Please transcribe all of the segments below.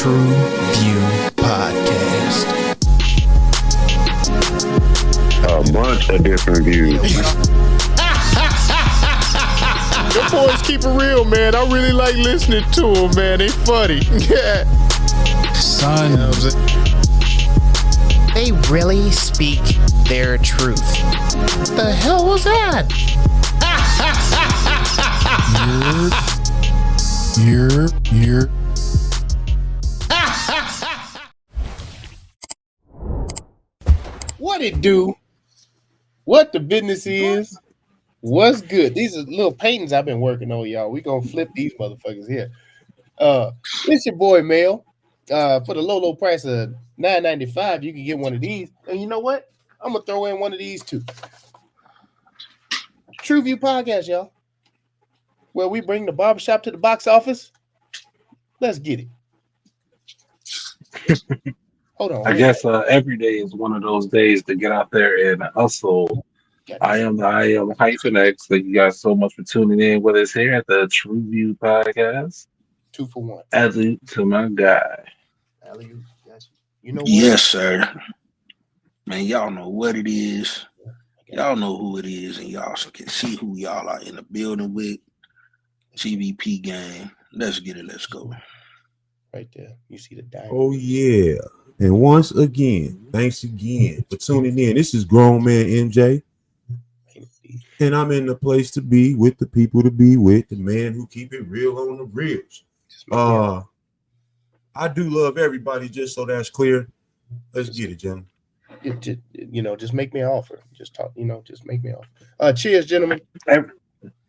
TruVue podcast. A bunch of different views. The boys keep it real, man. I really like listening to them, man. They funny. Yeah. Son, they really speak their truth. The hell was that? You're. What it do? What the business is? What's good? These are little paintings I've been working on, y'all. We gonna flip these motherfuckers here. It's your boy Mel. For the low price of $9.95, you can get one of these. And you know what? I'm gonna throw in one of these too. TruVue podcast, y'all. Where we bring the barbershop to the box office. Let's get it. Hold on. I guess every day is one of those days to get out there and hustle. I am hyphen X. Thank you guys so much for tuning in with us here at the TruVue podcast. 2 for 1. Alley to my guy. Alley, you know what? Yes, sir. Man, y'all know what it is. Y'all know who it is, and y'all can see who y'all are in the building with. TVP game. Let's get it. Let's go. Right there. You see the diamond. Oh, yeah. And once again, thanks again for tuning in. This is Grown Man MJ. And I'm in the place to be with the people to be with, the man who keep it real on the reels. I do love everybody, just so that's clear. Let's get it, gentlemen. Just make me an offer. Just talk, just make me an offer. Cheers, gentlemen.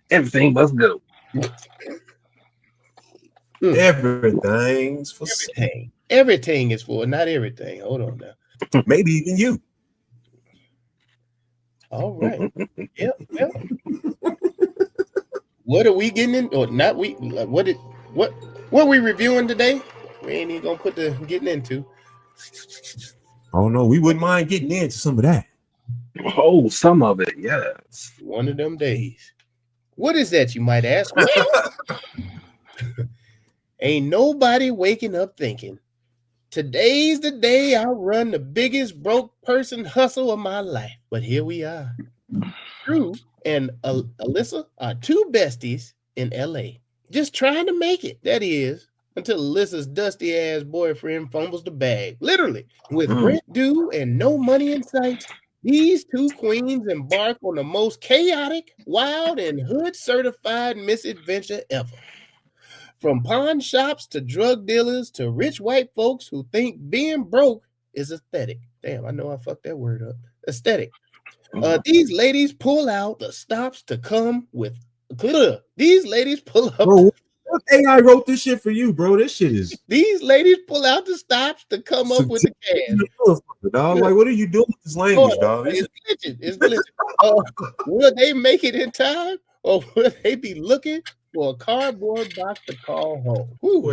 Everything must go. Everything's for everything. Everything is for, not everything. Hold on now. Maybe even you. All right. Yep. What are we getting in? Or not we? What are we reviewing today? We ain't even gonna put the getting into. Oh no, we wouldn't mind getting into some of that. Oh, some of it, yes. One of them days. What is that, you might ask? Well, ain't nobody waking up thinking, today's the day I run the biggest broke person hustle of my life. But here we are. Dreux and Alyssa are two besties in LA. Just trying to make it, that is, until Alyssa's dusty ass boyfriend fumbles the bag. Literally. With rent due and no money in sight, these two queens embark on the most chaotic, wild, and hood-certified misadventure ever. From pawn shops to drug dealers to rich white folks who think being broke is aesthetic. Damn, I know I fucked that word up. Aesthetic. These ladies pull out the stops to come with glitter. These ladies pull up. Bro, what AI wrote this shit for you, bro? This shit is. These ladies pull out the stops to come up with the cash. Dog. Like, what are you doing with this language, dog? It's glitching. It's glitching. Will they make it in time, or will they be looking for a cardboard box to call home? Ooh,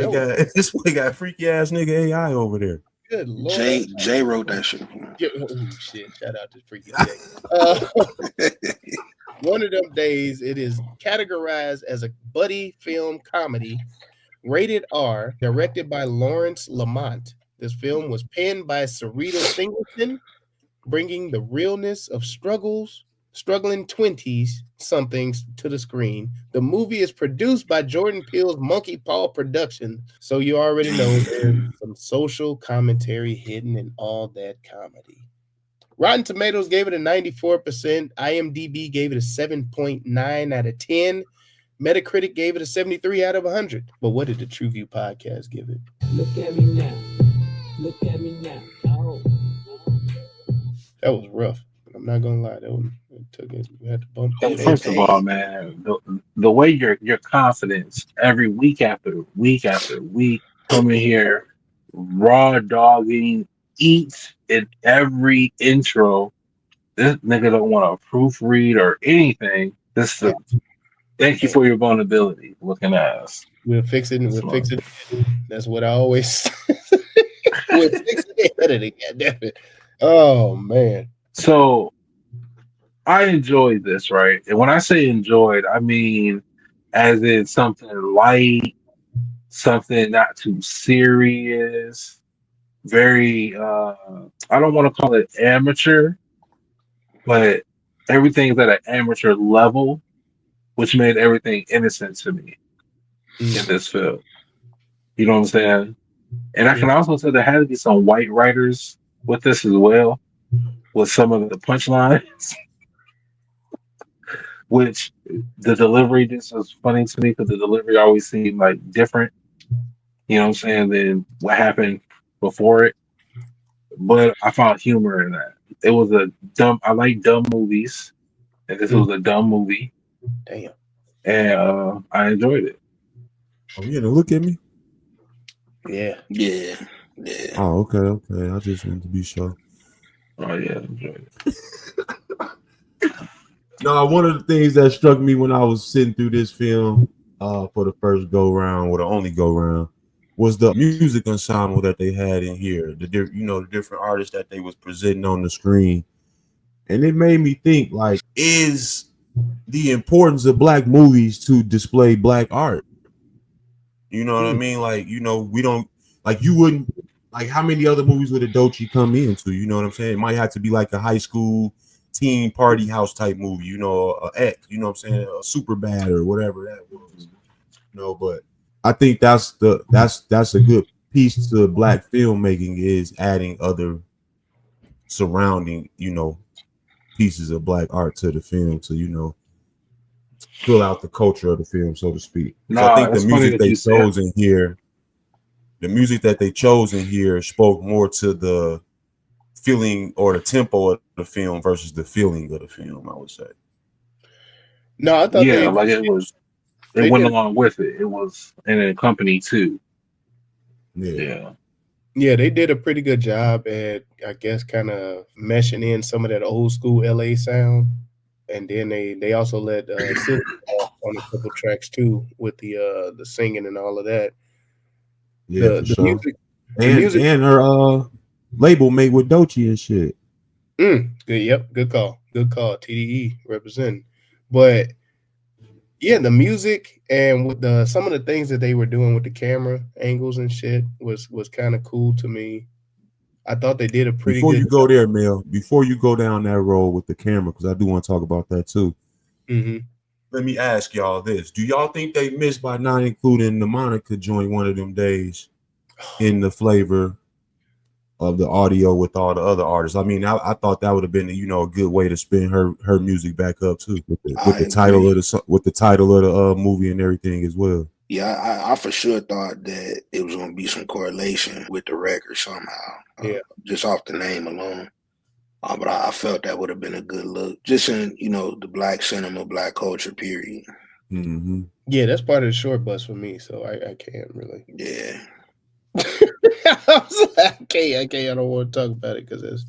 this boy got freaky ass nigga AI over there. Good Lord. Jay wrote that shit. Oh shit! Shout out to freaky Jay. One of them days, it is categorized as a buddy film comedy, rated R, directed by Lawrence Lamont. This film was penned by Sarita Singleton, bringing the realness of struggling 20s-somethings to the screen. The movie is produced by Jordan Peele's Monkey Paw Production, so you already know there's some social commentary hidden in all that comedy. Rotten Tomatoes gave it a 94%. IMDb gave it a 7.9 out of 10. Metacritic gave it a 73 out of 100. But what did the TruVue podcast give it? Look at me now. Look at me now. Oh. That was rough. I'm not gonna lie. We had to bump that. First of all, man, the way your confidence every week after week after week coming here, raw dogging, eats in every intro. This nigga don't want to proofread or anything. Thank you for your vulnerability, looking ass. We'll fix it. We'll fix it. That's what I always. We'll fix it. Goddammit. Oh man. So I enjoyed this, right? And when I say enjoyed, I mean as in something light, something not too serious, very I don't want to call it amateur, but everything's at an amateur level, which made everything innocent to me in this film. You know what I'm saying? And I can also say there had to be some white writers with this as well, with some of the punchlines, which the delivery just was funny to me because the delivery always seemed like different, you know what I'm saying, than what happened before it. But I found humor in that. It was I like dumb movies, and this was a dumb movie. Damn. And I enjoyed it. Oh, you gonna look at me? Yeah. Yeah. Oh, okay. I just wanted to be sure. Oh yeah, I enjoyed it. No, one of the things that struck me when I was sitting through this film for the first go round, or the only go round, was the music ensemble that they had in here. The different artists that they was presenting on the screen, and it made me think, like, is the importance of black movies to display black art? You know what I mean? Like, we don't, like, you wouldn't, like, how many other movies would a Dochi come into? You know what I'm saying? It might have to be like a high school teen party house type movie, a X, you know what I'm saying? A Super Bad or whatever that was. But I think that's a good piece to black filmmaking, is adding other surrounding, pieces of black art to the film to, fill out the culture of the film, so to speak. So I think the it's funny music that you said the music that they chose in here spoke more to the feeling or the tempo of the film versus the feeling of the film, I would say. No, I thought it went along with it. It was an company too. Yeah, they did a pretty good job at, I guess, kind of meshing in some of that old school LA sound. And then they also let SZA on a couple tracks too, with the singing and all of that. Yeah, for sure. Music, and her label made with Dochi and shit. Good. Yep. Good call. TDE representing. But yeah, the music and with some of the things that they were doing with the camera angles and shit was kind of cool to me. I thought they did a pretty Before good you go there, Mel, before you go down that road with the camera, because I do want to talk about that too. Mm-hmm. Let me ask y'all this. Do y'all think they missed by not including the Monica joint one of them days in the flavor of the audio with all the other artists? I mean, I thought that would have been a good way to spin her music back up too, with the title of the movie and everything as well. Yeah, I for sure thought that it was going to be some correlation with the record somehow. Just off the name alone. But I felt that would have been a good look, just in the black cinema, black culture period. Mm-hmm. Yeah, that's part of the short bus for me, so I can't really. Yeah. I can't. I don't want to talk about it because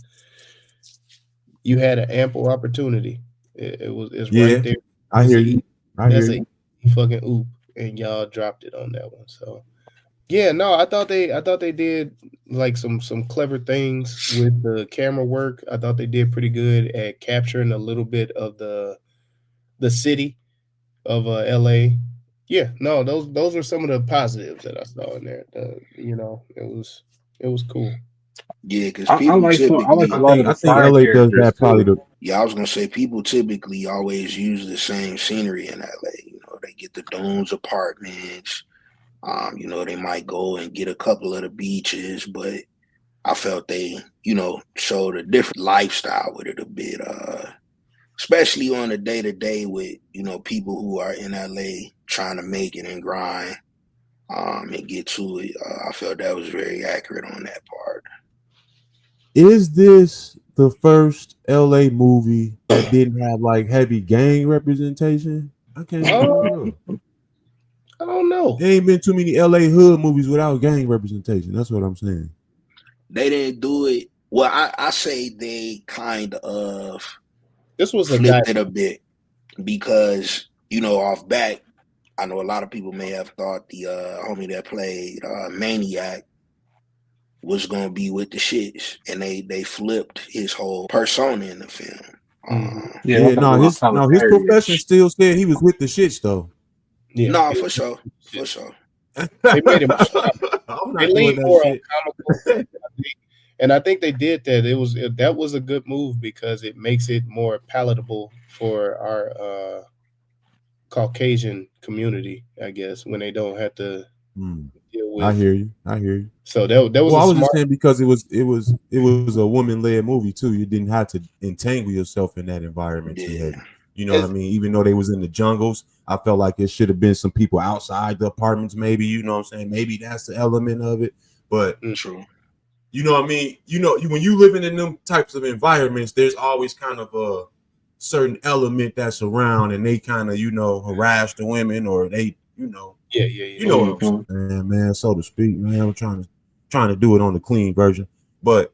you had an ample opportunity. It's right there. I hear you. That's a fucking oop, and y'all dropped it on that one. So yeah, no, I thought they did like some clever things with the camera work. I thought they did pretty good at capturing a little bit of the city of LA. Yeah, no, those were some of the positives that I saw in there. It was cool. Yeah, because people typically, I like a lot of the think LA does that probably. Yeah, I was gonna say people typically always use the same scenery in LA. They get the Dunes apartments. They might go and get a couple of the beaches, but I felt they, showed a different lifestyle with it a bit. Especially on a day-to-day with, people who are in LA trying to make it and grind and get to it. I felt that was very accurate on that part. Is this the first LA movie that didn't have like heavy gang representation? I can't remember. I don't know. There ain't been too many LA hood movies without gang representation. That's what I'm saying. They didn't do it. Well, I say they kind of this was flipped it a bit because, off back, I know a lot of people may have thought the homie that played Maniac was going to be with the shits, and they flipped his whole persona in the film. His profession still said he was with the shits though. Yeah, no, for sure. They made it more I'm not they doing leaned that more on shit. comical, and I think they did that. That was a good move because it makes it more palatable for our Caucasian community, I guess, when they don't have to deal I with. hear you. I hear you. So that was Well, a I was just smart. saying because it was a woman led movie too. You didn't have to entangle yourself in that environment too Yeah. heavy. You know what I mean? Even though they was in the jungles, I felt like it should have been some people outside the apartments. Maybe you know what I'm saying. Maybe that's the element of it. But True. you know what I mean. You know when you living in them types of environments, there's always kind of a certain element that's around, and they kind of harass the women, or they Yeah. you know what I'm saying, man, so to speak, man. I'm trying to do it on the clean version, but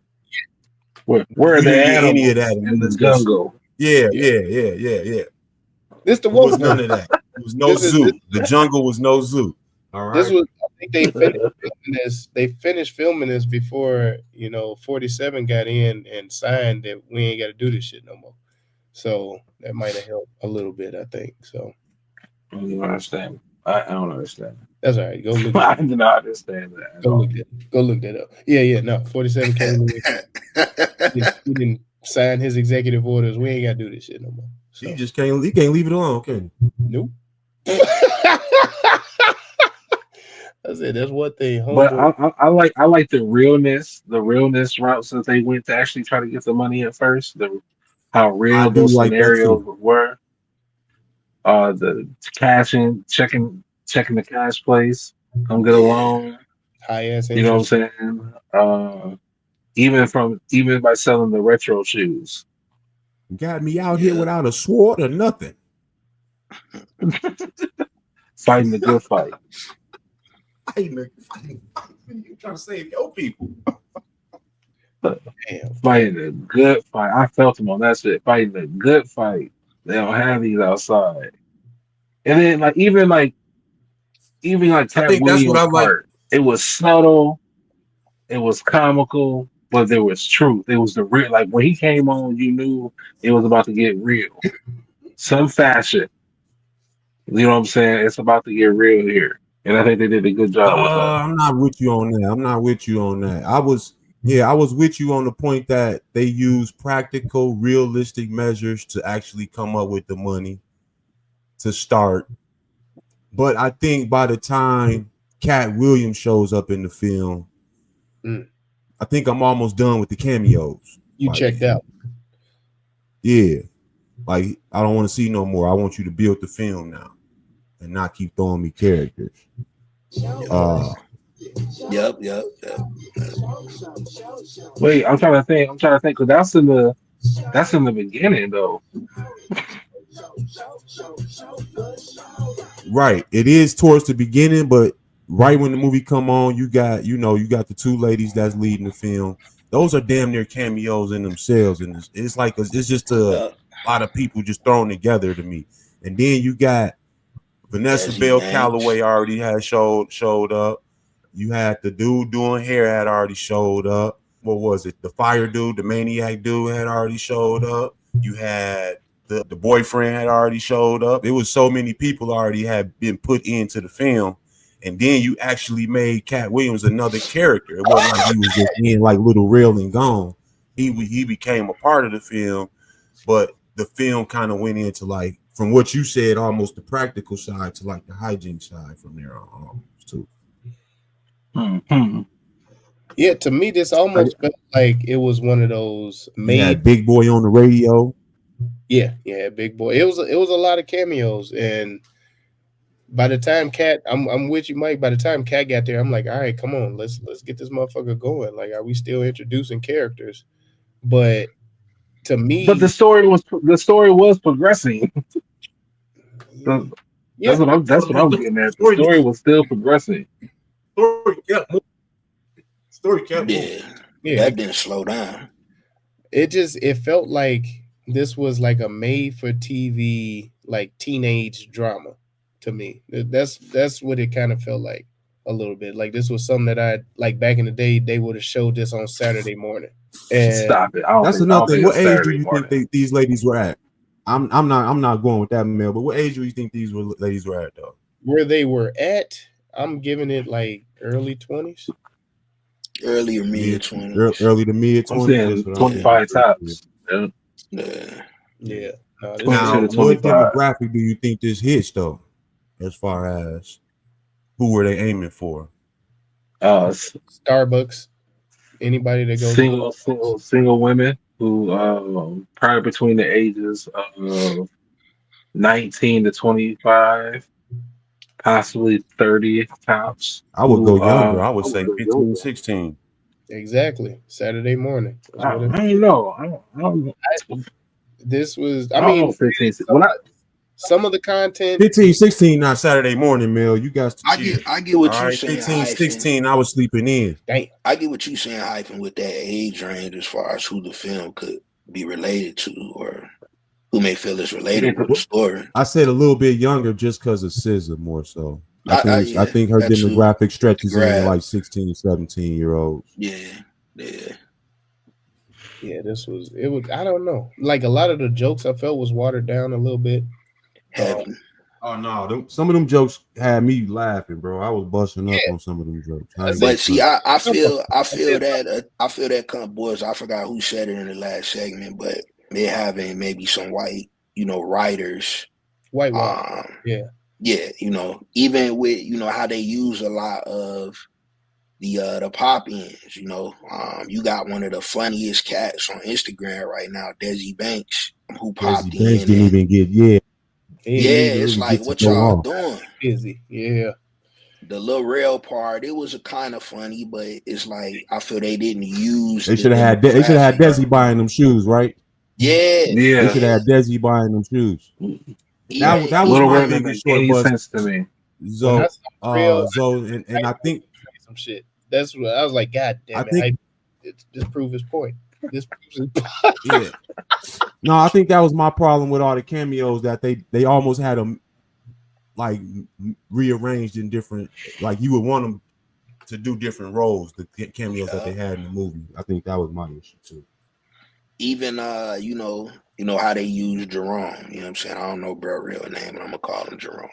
Where are you the didn't get any of animals that in the movies. jungle? Yeah. This the It was one. none of that. It was no This is zoo. The jungle was no zoo. All right. this was. I think they finished filming this. They finished filming this before 47 got in and signed that we ain't got to do this shit no more. So that might have helped a little bit, I think. So I don't understand. I don't understand. that's all right. Go look. I do not understand that at all. Go look that up. Yeah. No, 47 came in. He didn't sign his executive orders. We ain't got to do this shit no more. So. He can't leave it alone, can he? Nope. I said that's one thing. But Homeboy. I like the realness routes that they went to actually try to get the money at first. How I real do those like that scenarios too. were. The cashing, checking the cash place, come get a loan. High ass You know interest. what I'm saying? Even by selling the retro shoes. Got me out here without a sword or nothing. Fighting the good fight. You trying to save your people. Damn. Fighting a good fight. I felt him on that shit. Fighting a good fight. They don't have these outside. And then even I Cat think that's what I Williams' like. part, it was subtle, it was comical, but there was truth. It was the real. Like when he came on, you knew it was about to get real. Some fashion. You know what I'm saying? It's about to get real here. And I think they did a good job with that. I'm not with you on that. I was with you on the point that they use practical, realistic measures to actually come up with the money to start. But I think by the time Cat Williams shows up in the film, I think I'm almost done with the cameos. You checked out. Yeah. Like I don't want to see no more. I want you to build the film now and not keep throwing me characters. Yep. Wait, I'm trying to think because that's in the beginning though. Right. It is towards the beginning, but right when the movie come on, you got the two ladies that's leading the film. Those are damn near cameos in themselves, and it's like it's just a lot of people just thrown together to me. And then you got Vanessa Bell Calloway already had showed up. You had the dude doing hair had already showed up. What was it? The fire dude, the maniac dude had already showed up. You had the boyfriend had already showed up. It was so many people already had been put into the film. And then you actually made Cat Williams another character. It wasn't like he was just being like little real and gone. He became a part of the film, but the film kind of went into like, from what you said, almost the practical side to like the hygiene side from there on too. Mm-hmm. Yeah, to me, this almost felt like it was one of those made. You had Big Boy on the radio. Yeah, Big Boy. It was a lot of cameos, and by the time Cat, I'm with you, Mike. By the time Cat got there, I'm like, all right, come on, let's get this motherfucker going. Like, are we still introducing characters? But to me, but the story was progressing. That's what I'm getting at. The story was still progressing. Story kept moving. Yeah, that didn't slow down. It felt like this was like a made for TV like teenage drama to me. That's what it kind of felt like a little bit. Like this was something that I like back in the day. They would have showed this on Saturday morning. And stop it! That's another thing. What age do you think these ladies were at? I'm not going with that, Mel. But what age do you think these ladies were at though? Where they were at, I'm giving it like early 20s. Early or mid 20s. Early to mid I'm 20s. That's saying what I'm 25 saying. tops. Yeah. Yeah. Yeah. No, this 22 Now, to what 25. demographic do you think this hits though? As far as who were they aiming for? Starbucks. Anybody that goes to Single women who probably between the ages of 19 to 25, possibly 30 tops. I would go younger. I would say 15, 16. exactly Saturday morning. That's I what it, don't know. I don't know. this was. I I don't know mean, 15. When I some of the content. 15, 16, not Saturday morning, Mill. You guys to I chill. get All what you right, saying, 15, hyphen. 16, I was sleeping in. Damn. I get what you saying, hyphen, with that age range as far as who the film could be related to, or who may feel it's relatable to the story. I said a little bit younger just because of SZA more so. I Yeah, think her that too. demographic stretches into Grab. like 16, 17-year-olds. Yeah. Yeah, this was. It was. I don't know. Like a lot of the jokes I felt was watered down a little bit. Heavy. Oh no, some of them jokes had me laughing, bro. I was busting up on some of them jokes. But see, I feel that come boys. I forgot who said it in the last segment, but they're having maybe some white, writers. White. Yeah. Yeah, even with how they use a lot of the pop ins. You got one of the funniest cats on Instagram right now, Desi Banks, who popped in. Banks didn't even get it's like what y'all doing? Busy. Yeah. The Lil Rel part, it was a kind of funny, but it's like I feel they didn't use. They should have had Desi buying them shoes, right? Yeah. They should have had Desi buying them shoes. That was my biggest short bust sense to me. So and I think some shit. That's what I was like. God damn it! Just prove his point. This proves his point. Yeah. No, I think that was my problem with all the cameos, that they almost had them like rearranged in different, like you would want them to do different roles, the cameos that they had in the movie. I think that was my issue too. Even you know how they use Jerome. You know what I'm saying? I don't know bro real name, but I'm gonna call him Jerome.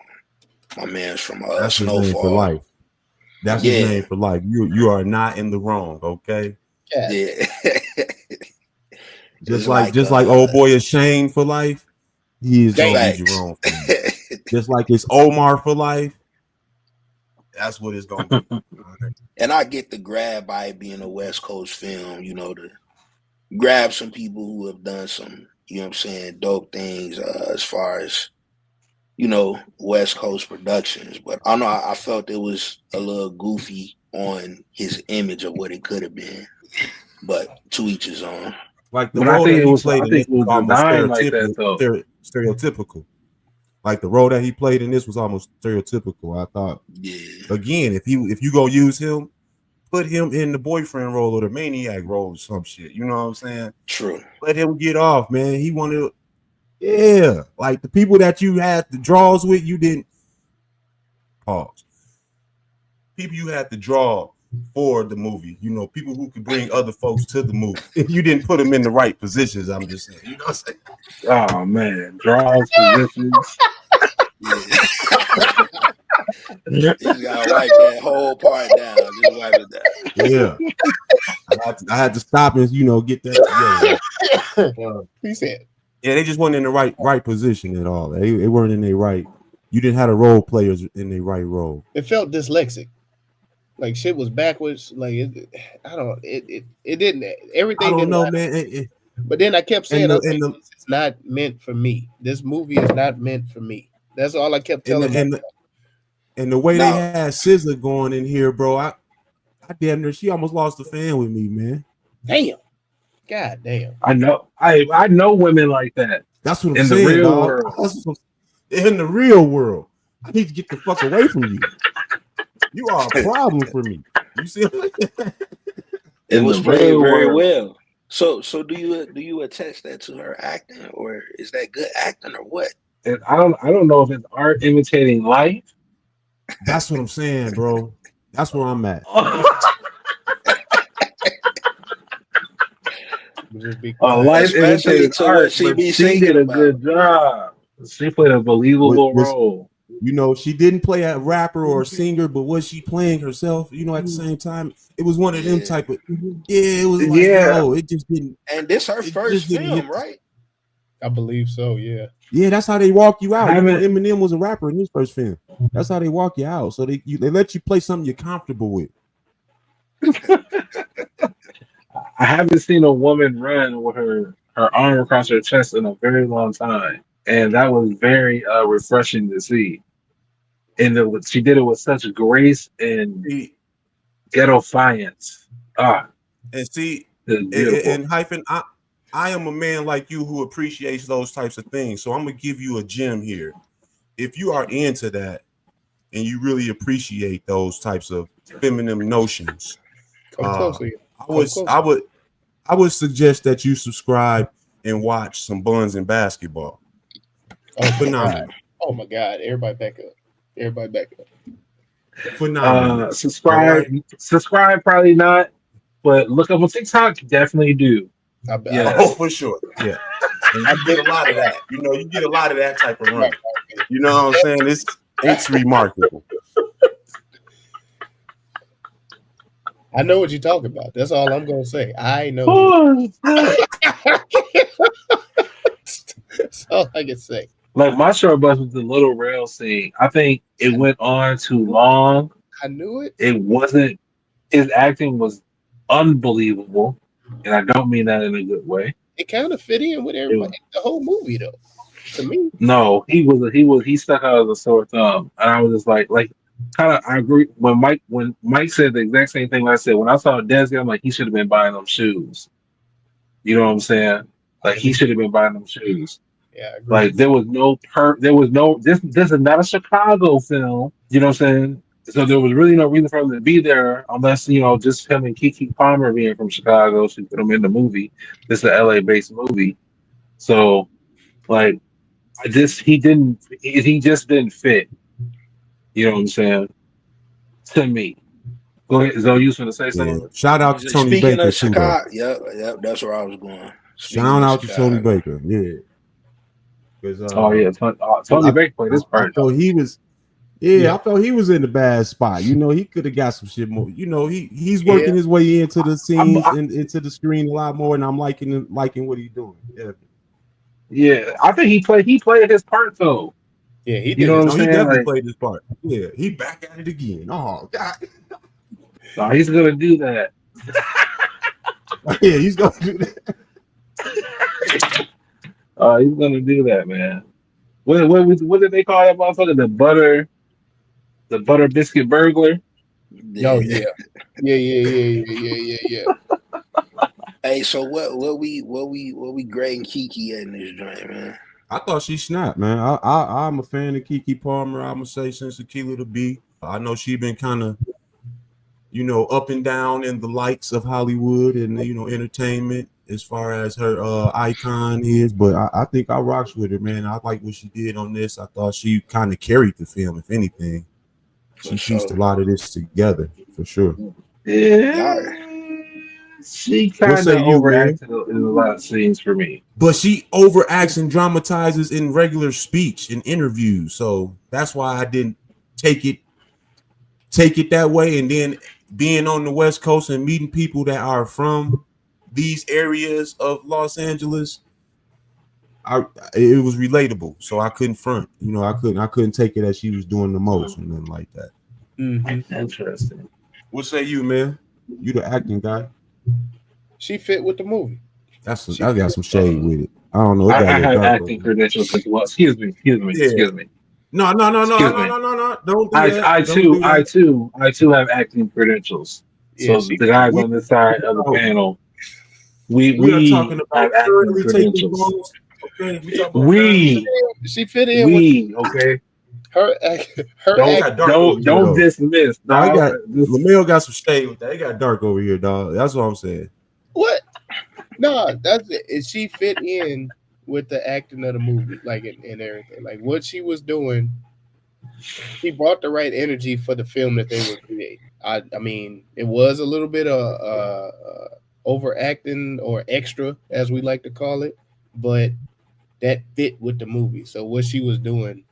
My man's from That's Snowfall. His name for life. That's his name for life. You are not in the wrong, okay? Yeah. just like old boy is Shane for life, he is gonna be Jerome for life. Just like it's Omar for life, that's what it's gonna be. And I get the grab by it being a West Coast film, to grab some people who have done some, dope things as far as, West Coast productions. But I don't know, I felt it was a little goofy on his image of what it could have been. But to each his own. Like the role that he played in this was almost stereotypical. Like the role that he played in this was almost stereotypical. I thought, again, if you go use him, put him in the boyfriend role or the maniac role or some shit. You know what I'm saying? True. Let him get off, man. He wanted, like the people that you had the draws with, you didn't pause. People you had to draw for the movie, people who could bring other folks to the movie. You didn't put them in the right positions. I'm just saying, you know what I'm saying? Oh man, draws positions. You gotta wipe that whole part down. Just wipe it down. Yeah, I had to stop and get that together. He said, "Yeah, they just weren't in the right position at all. They weren't in their right. You didn't have the role players in their right role. It felt dyslexic. Like shit was backwards. Like it didn't. Everything. I don't didn't know, line man. But then I kept saying, it's not meant for me. This movie is not meant for me. That's all I kept telling myself. And the way they had SZA going in here, bro, I damn near, she almost lost a fan with me, man. Damn. God damn. I know. I know women like that. That's what I'm saying. The real world. In the real world, I need to get the fuck away from you. You are a problem for me. You see? It was played very well. So do you attach that to her acting, or is that good acting, or what? And I don't know if it's art imitating life. That's what I'm saying, bro. That's where I'm at. Life imitating art, she did a good job. She played a believable role. You know, she didn't play a rapper or a singer, but was she playing herself? You know, at the same time, it was one of them type of. Yeah, it was like it just didn't. And this her first film, right? I believe so. Yeah. Yeah, that's how they walk you out. You know, Eminem was a rapper in his first film. That's how they walk you out. So they let you play something you're comfortable with. I haven't seen a woman run with her arm across her chest in a very long time, and that was very refreshing to see. And she did it with such grace and ghetto-fiance. And see, beautiful. and hyphen, I am a man like you who appreciates those types of things. So I'm gonna give you a gem here. If you are into that and you really appreciate those types of feminine notions, I would suggest that you subscribe and watch some Buns and Basketball. Oh, phenomenal! Oh my God! Everybody back up! Everybody back up! Phenomenal. Subscribe, probably not, but look up on TikTok. Definitely do. Oh, for sure. Yeah. And you get a lot of that. You know, you get a lot of that type of run. You know what I'm saying? It's remarkable. I know what you're talking about. That's all I'm gonna say. I know. That's all I can say. Like my short bus was the little rail scene. I think it went on too long. I knew it. It wasn't. His acting was unbelievable, and I don't mean that in a good way. It kind of fit in with everybody. The whole movie, though. To me, no, he stuck out as a sore thumb, and I was just like kind of. I agree when Mike said the exact same thing I said when I saw Desi. I'm like, he should have been buying them shoes. You know what I'm saying? Like he should have been buying them shoes. Yeah, I agree. Like there was no this is not a Chicago film. You know what I'm saying? So there was really no reason for him to be there unless, you know, just him and Keke Palmer being from Chicago should put him in the movie. This is an LA based movie. So like he just didn't fit. You know what I'm saying? To me. Go ahead, Zoe, you was gonna say something? Yeah. Shout out to Tony Baker. Of Chicago, yep, that's where I was going. Shout out to Tony Baker, yeah. Tony Baker played this part. I thought he was, I thought he was in the bad spot. You know, he could have got some shit more. You know, he's working his way into the scenes and into the screen a lot more, and I'm liking what he's doing. Yeah, I think he played his part though. Yeah, he did. You know what I'm saying? He definitely played his part. Yeah, he back at it again. Oh God. No, he's gonna do that. Yeah, he's gonna do that. He's gonna do that, man. What did they call that motherfucker? The butter biscuit burglar. Oh yeah. Yeah. Hey, so what we grading Keke in this joint, man? I thought she snapped, man. I'm a fan of Keke Palmer. I'm gonna say since Aquila to be. I know she been kind of, you know, up and down in the lights of Hollywood and, you know, entertainment as far as her icon is, but I think I rocks with her, man. I like what she did on this. I thought she kind of carried the film, if anything. She pieced a lot of this together, for sure. Yeah. She kind of overacted in a lot of scenes for me. But she overacts and dramatizes in regular speech and interviews. So that's why I didn't take it that way. And then being on the West Coast and meeting people that are from these areas of Los Angeles, it was relatable. So I couldn't front. You know, I couldn't take it as she was doing the most or nothing like that. Mm-hmm. Interesting. What say you, man? You the acting guy. She fit with the movie. I got some shade with it. I don't know. I have acting credentials as well. Excuse me. No. Don't do that. I too have acting credentials. So the guys on this side of the panel, we are talking about acting credentials. Okay, she fit in. Okay. Don't dismiss. Lamel got some shade with that. It got dark over here, dog. That's what I'm saying. What? No, that's it. She fit in with the acting of the movie, like and everything. Like what she was doing, she brought the right energy for the film that they were creating. I mean, it was a little bit of overacting or extra, as we like to call it, but that fit with the movie. So what she was doing,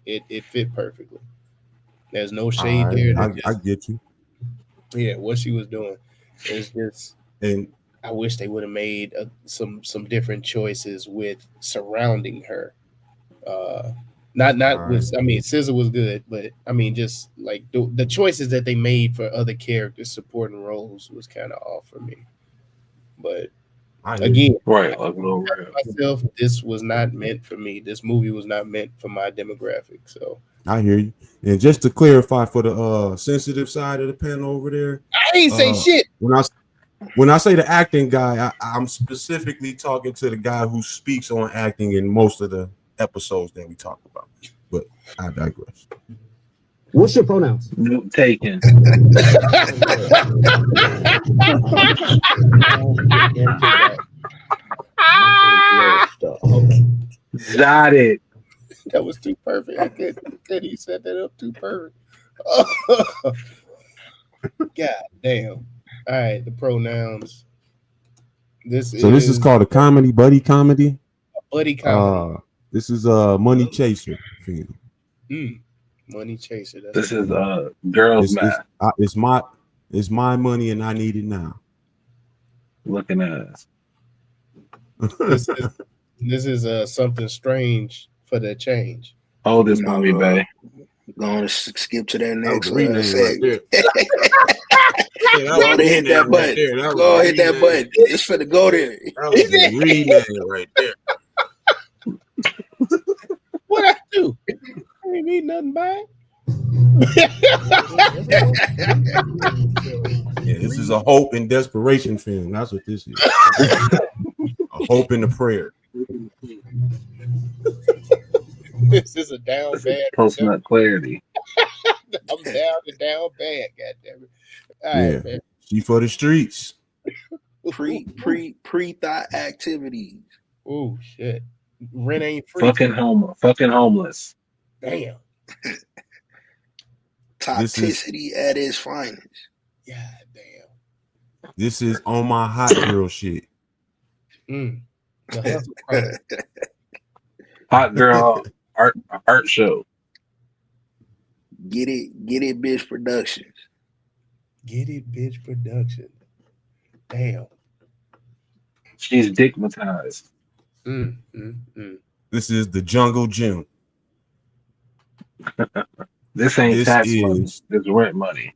it fit perfectly. There's no All shade right, there. I get you. Yeah, what she was doing is just. And I wish they would have made some different choices with surrounding her. Uh, not all right. with. I mean, SZA was good, but I mean, just like the choices that they made for other characters supporting roles was kind of off for me. But I hear again, you. Right, like Lil Real. myself, this was not meant for me. This movie was not meant for my demographic. So I hear you. And just to clarify for the sensitive side of the panel over there, I ain't say shit. when I say the acting guy, I'm specifically talking to the guy who speaks on acting in most of the episodes that we talk about. But I digress. What's your pronouns? Note taken. Got it. That was too perfect. I could he set that up too perfect. God damn. All right, the pronouns. This is called a comedy, buddy comedy. Buddy comedy. This is Money Chaser film. Money Chaser. This is Girls Math. It's my money and I need it now. Looking at us. This is something strange for the change. Oh, this mommy bae. Going to skip to that next rename segment. right Go ahead and hit that button. Go hit that button. It's for the go there. That was a rename right there. What I do? I ain't need nothing by Yeah, this is a hope and desperation film. That's what this is. A hope and a prayer. This is a down bad. Post-nut clarity. I'm down bad. God damn it! All right, man. She for the streets. Pre-thought activities. Oh shit! Rent ain't free. Fucking homeless. Damn. Toxicity at its finest. God damn. This is on my hot girl shit. The hustle project. Hot girl art show. Get it, bitch productions. Get it, bitch production. Damn. She's digmatized. This is the Jungle Gym. This ain't tax money. This is rent money.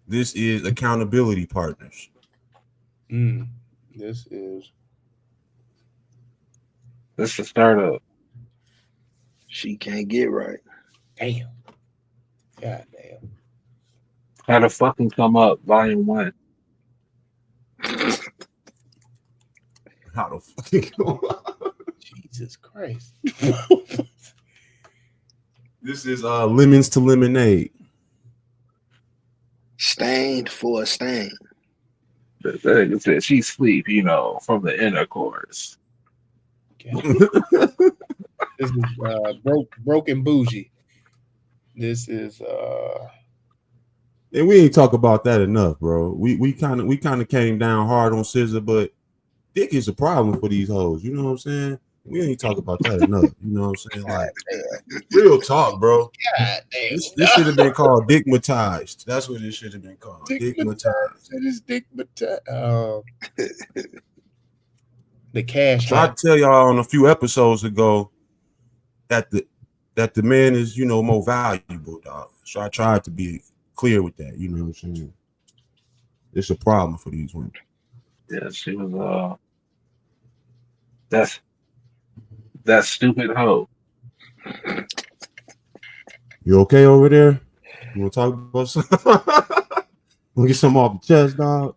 This is accountability partners. This is a startup. She can't get right. Damn. God damn. How to fucking come up, volume 1. How to fucking come up? Jesus Christ. This is lemons to lemonade. Stained for a stain. It said she sleep, from the intercourse. This is broken bougie. This is and we ain't talk about that enough, bro. We kind of came down hard on SZA, but dick is a problem for these hoes. You know what I'm saying? We ain't talk about that enough. You know what I'm saying? Like real talk, bro. God damn. This should have been called digmatized. That's what it should have been called. Digmatized. It is digmatized. The cash. So I tell y'all on a few episodes ago that the man is, more valuable, dog. So I tried to be clear with that. You know what I'm saying? It's a problem for these women. Yeah, she was that stupid hoe. You okay over there? You want to talk about something? We'll get something off the chest, dog.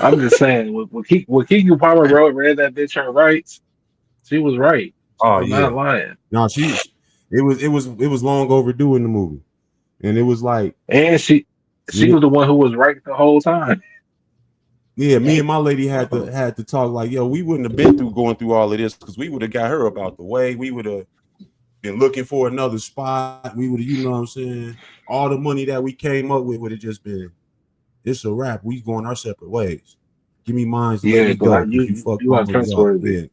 I'm just saying, when Keke Palmer read that bitch her rights, she was right. I'm not lying. No, it was long overdue in the movie, and it was like, and she was the one who was right the whole time. Yeah, me and my lady had to talk like, yo, we wouldn't have been going through all of this because we would have got her about the way. We would have been looking for another spot. We would have, you know what I'm saying? All the money that we came up with would have just been, it's a wrap. We going our separate ways. Give me mine. Yeah, let me go. You are trustworthy.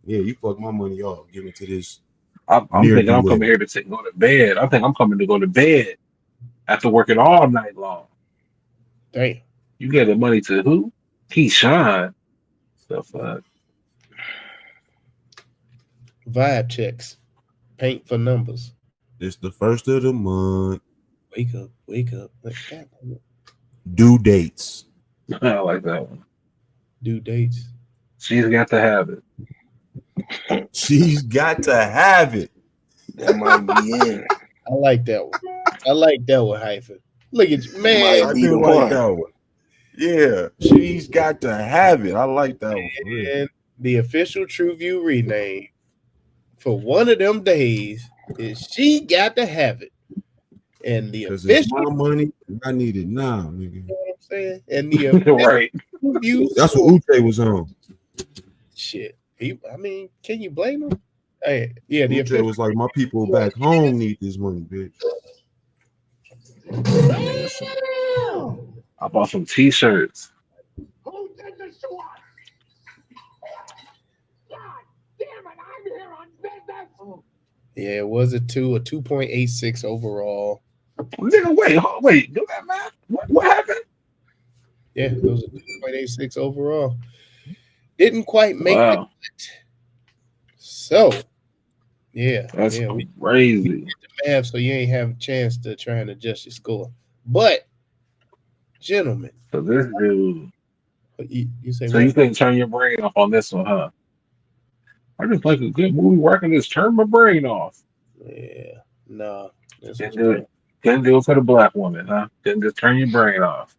Yeah, you fuck my money off. Give it to this. I'm thinking I'm coming here to go to bed. I think I'm coming to go to bed after working all night long. Damn. You get the money to who? Keyshawn. The fuck? Vibe checks. Paint for numbers. It's the first of the month. Wake up. Wake up. Like, God damn it. Due dates. I like that one. Due dates. She's got to have it. She's got to have it. That might be in. I like that one. I like that one, hyphen. Look at you, man. Might I be do the like one. that one. Yeah, she's got to have it. I like that one. For real. And the official TruVue rename for one of them days is She Got to Have It. And the Because it's official, my money. I need it now, nigga. you know what I'm saying? And the official Right. TruVue That's what Uche was on. shit. I mean, can you blame him? Hey, yeah, the Uche official was like, my people back home need this money, bitch. I bought some t-shirts. Yeah, it was a 2.86 overall. Nigga, wait, do that math? What happened? Yeah, it was a 2.86 overall. Didn't quite make the Wow, cut. So, yeah, that's we crazy. math, so you ain't have a chance to try and adjust your score. But, gentlemen, So this dude. you say So what? you couldn't turn your brain off on this one, huh? I just like a good movie where I can just turn my brain off. Yeah, no, this was Didn't do it. Didn't do it for the black woman, huh? Didn't just turn your brain off.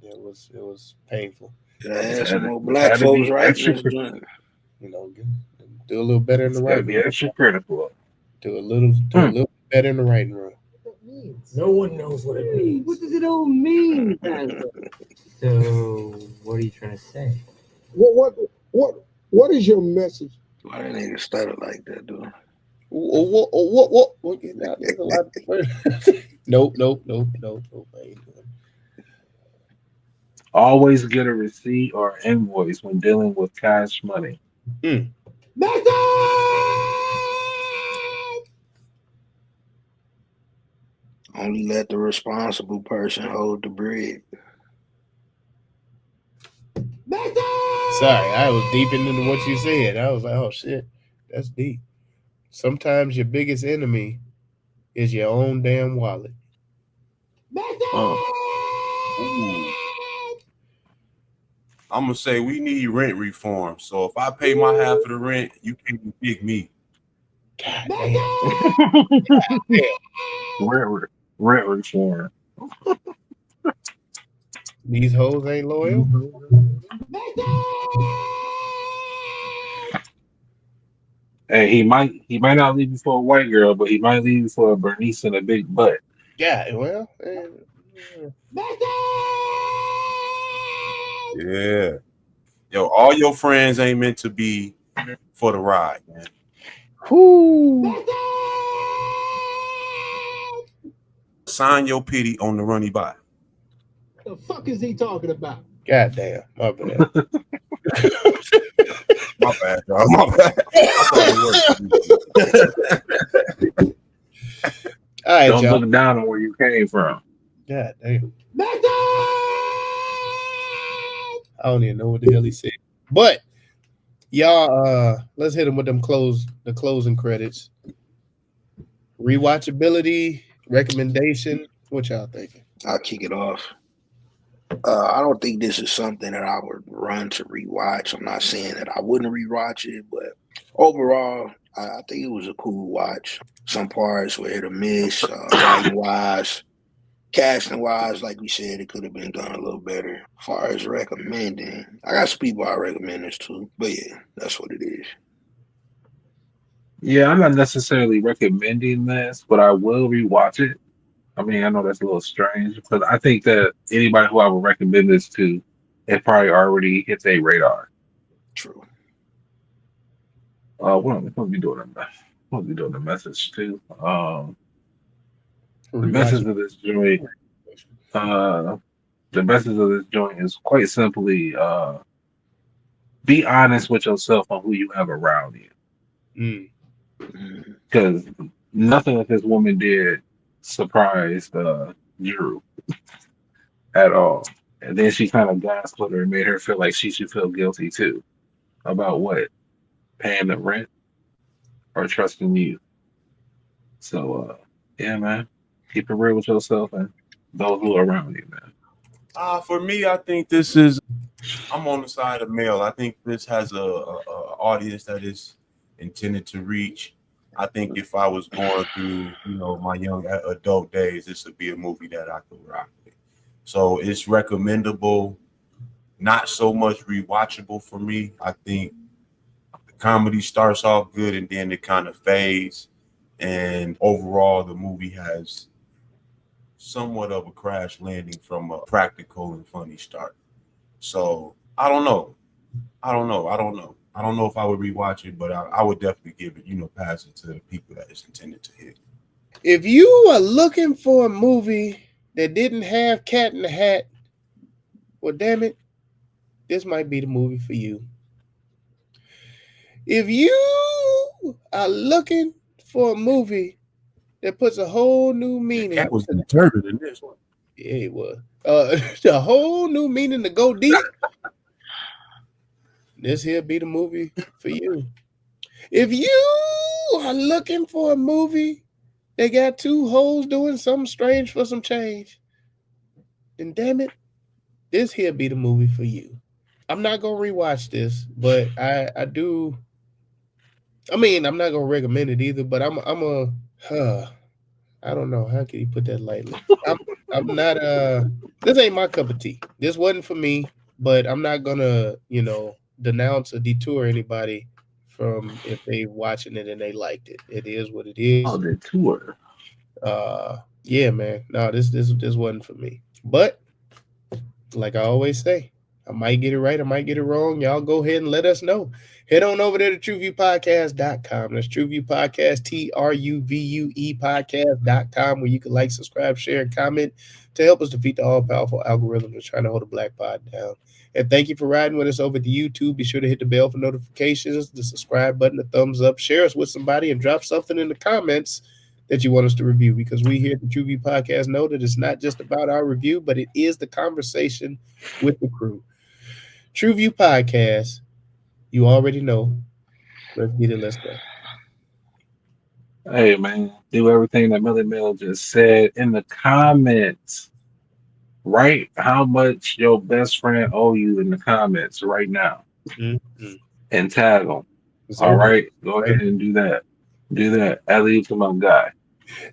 it was painful. I had Had some it- more it's black gotta folks be writing extra. this joint. You know, do a little better in It's the gotta writing be room. extra critical. Do a little better in the writing room. No one knows what it means. What does it all mean, Pastor? So, what are you trying to say? What is your message? Why that nigga started like that, dude? What? Now, there's a lot. Nope. I ain't doing it. Always get a receipt or invoice when dealing with cash money. Only let the responsible person hold the bread. Sorry, I was deep into what you said. I was like, oh shit, that's deep. Sometimes your biggest enemy is your own damn wallet. I'm gonna say we need rent reform. So if I pay my half of the rent, you can't evict me. God damn. Rent reform. These hoes ain't loyal. Hey, he might not leave you for a white girl, but he might leave you for a Bernice and a big butt. Yeah, well, Yeah. Yo, all your friends ain't meant to be for the ride, man. Sign your pity on the runny by. The fuck is he talking about? God damn, my bad. My bad, dog. My bad. I thought it worked. All right, Don't y'all. look down on where you came from. God damn. I don't even know what the hell he said. But y'all, let's hit him with the closing credits. Rewatchability, recommendation. What y'all thinking? I'll kick it off. I don't think this is something that I would run to rewatch. I'm not saying that I wouldn't rewatch it, but overall, I think it was a cool watch. Some parts were hit or miss, writing wise, casting wise, like we said, it could have been done a little better. As far as recommending, I got some people I recommend this to, but yeah, that's what it is. Yeah, I'm not necessarily recommending this, but I will rewatch it. I mean, I know that's a little strange, but I think that anybody who I would recommend this to, it probably already hit their radar. True. We'll be doing the message too. The message of this joint, the message of this joint is quite simply, be honest with yourself on who you have around you. Because nothing that this woman did surprised Dreux at all. And then she kind of gaslit her and made her feel like she should feel guilty too. About what? Paying the rent or trusting you. So, yeah, man. Keep it real with yourself and those who are around you, man. For me, I think this is. I'm on the side of male. I think this has a audience that is intended to reach. I think if I was going through, my young adult days, this would be a movie that I could rock with. So it's recommendable, not so much rewatchable for me. I think the comedy starts off good and then it kind of fades. And overall, the movie has somewhat of a crash landing from a practical and funny start. So I don't know. I don't know if I would rewatch it, but I would definitely give it, pass it to the people that it's intended to hit. If you are looking for a movie that didn't have Cat in the Hat, well, damn it, this might be the movie for you. If you are looking for a movie that puts a whole new meaning. Cat was determined in this one. Yeah, it was. A whole new meaning to go deep. This here be the movie for you. If you are looking for a movie that got two hoes doing something strange for some change, then damn it, this here be the movie for you. I'm not gonna rewatch this, but I do. I mean, I'm not gonna recommend it either, but I'm I don't know. How can you put that lightly? I'm not this ain't my cup of tea. This wasn't for me, but I'm not gonna, denounce or detour anybody from if they watching it and they liked it. It is what it is. Oh, detour. Yeah, man. No, this wasn't for me. But like I always say, I might get it right, I might get it wrong. Y'all go ahead and let us know. Head on over there to TruVuePodcast.com. That's TruVue Podcast, TRUVUE Podcast.com, where you can like, subscribe, share, and comment to help us defeat the all-powerful algorithm that's trying to hold the Black Pod down. And thank you for riding with us over to YouTube. Be sure to hit the bell for notifications, the subscribe button, the thumbs up, share us with somebody, and drop something in the comments that you want us to review, because we here at the TruVue Podcast know that it's not just about our review, but it is the conversation with the crew. TruVue Podcast, you already know. Let's get it. Let's go. Hey, man, do everything that Melly Mel just said in the comments. Write how much your best friend owe you in the comments right now. Mm-hmm. And tag them. All right? Go ahead and do that. Do that. Alley to my guy.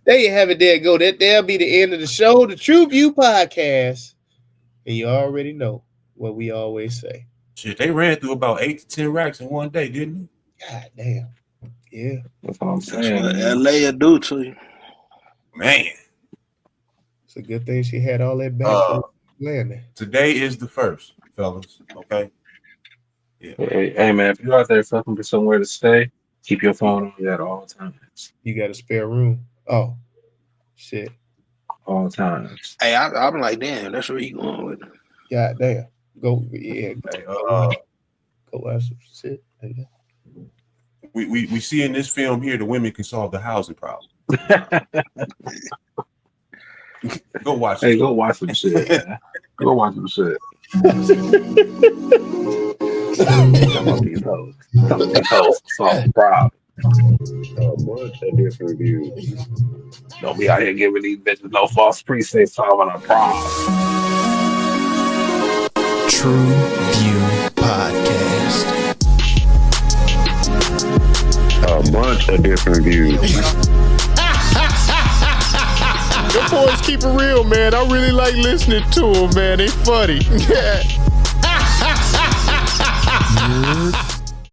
There you have it. There you go. That'll be the end of the show, the TruVue Podcast. And you already know what we always say. Shit, they ran through about 8 to 10 racks in one day, didn't they? God damn. Yeah. That's what I'm saying. That's what LA will do to you. Man. It's a good thing she had all that back landing. Today is the first, fellas. Okay? Yeah. Hey, man, if you're out there looking for somewhere to stay, keep your phone on you at all times. You got a spare room? Oh, shit. All times. Hey, I'm like, damn, that's where he going with it. God damn. Go, yeah. Hey, go watch some shit. We see in this film here the women can solve the housing problem. Go watch. Hey, go watch some shit. Man. Go watch some shit. Some of these hoes solve the problem. A bunch of different views. Don't be out here giving these bitches no false precincts solving a problem. TruVue Podcast. A bunch of different views. Your boys keep it real, man. I really like listening to them, man. They funny.